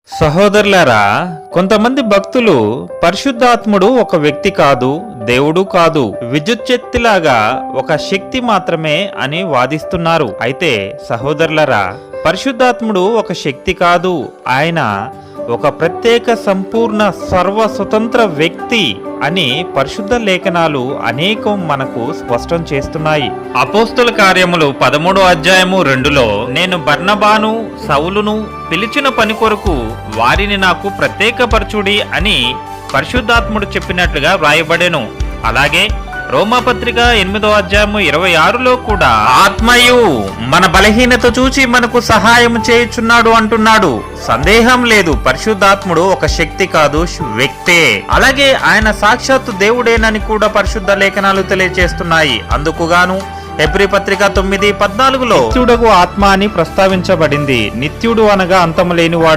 సహోదరులారా, కొంతమంది భక్తులు పరిశుద్ధాత్ముడు ఒక వ్యక్తి కాదు, దేవుడు కాదు, విద్యుచ్ఛక్తిలాగా ఒక శక్తి మాత్రమే అని వాదిస్తున్నారు. అయితే సహోదరులారా, పరిశుద్ధాత్ముడు ఒక శక్తి కాదు, ఆయన ఒక ప్రత్యేక సంపూర్ణ సర్వ స్వతంత్ర వ్యక్తి అని పరిశుద్ధ లేఖనాలు అనేకం మనకు స్పష్టం చేస్తున్నాయి. అపోస్తుల కార్యములు 13:2 నేను బర్నబాను సౌలును పిలిచిన పని కొరకు వారిని నాకు ప్రత్యేకపరచుడి అని పరిశుద్ధాత్ముడు చెప్పినట్లుగా వ్రాయబడెను. అలాగే రోమాపత్రిక 8:26 కూడా ఆత్మయు మన బలహీనత చూచి మనకు సహాయం చేయుచున్నాడు అంటున్నాడు. సందేహం లేదు, పరిశుద్ధాత్ముడు ఒక శక్తి కాదు, వ్యక్తే. అలాగే ఆయన సాక్షాత్తు దేవుడేనని కూడా పరిశుద్ధ లేఖనాలు తెలియజేస్తున్నాయి. అందుకుగాను హెబ్రీ పత్రిక 9:14 నిత్యుడగు ఆత్మ అని ప్రస్తావించబడింది. నిత్యుడు అనగా అంతము లేనివాడ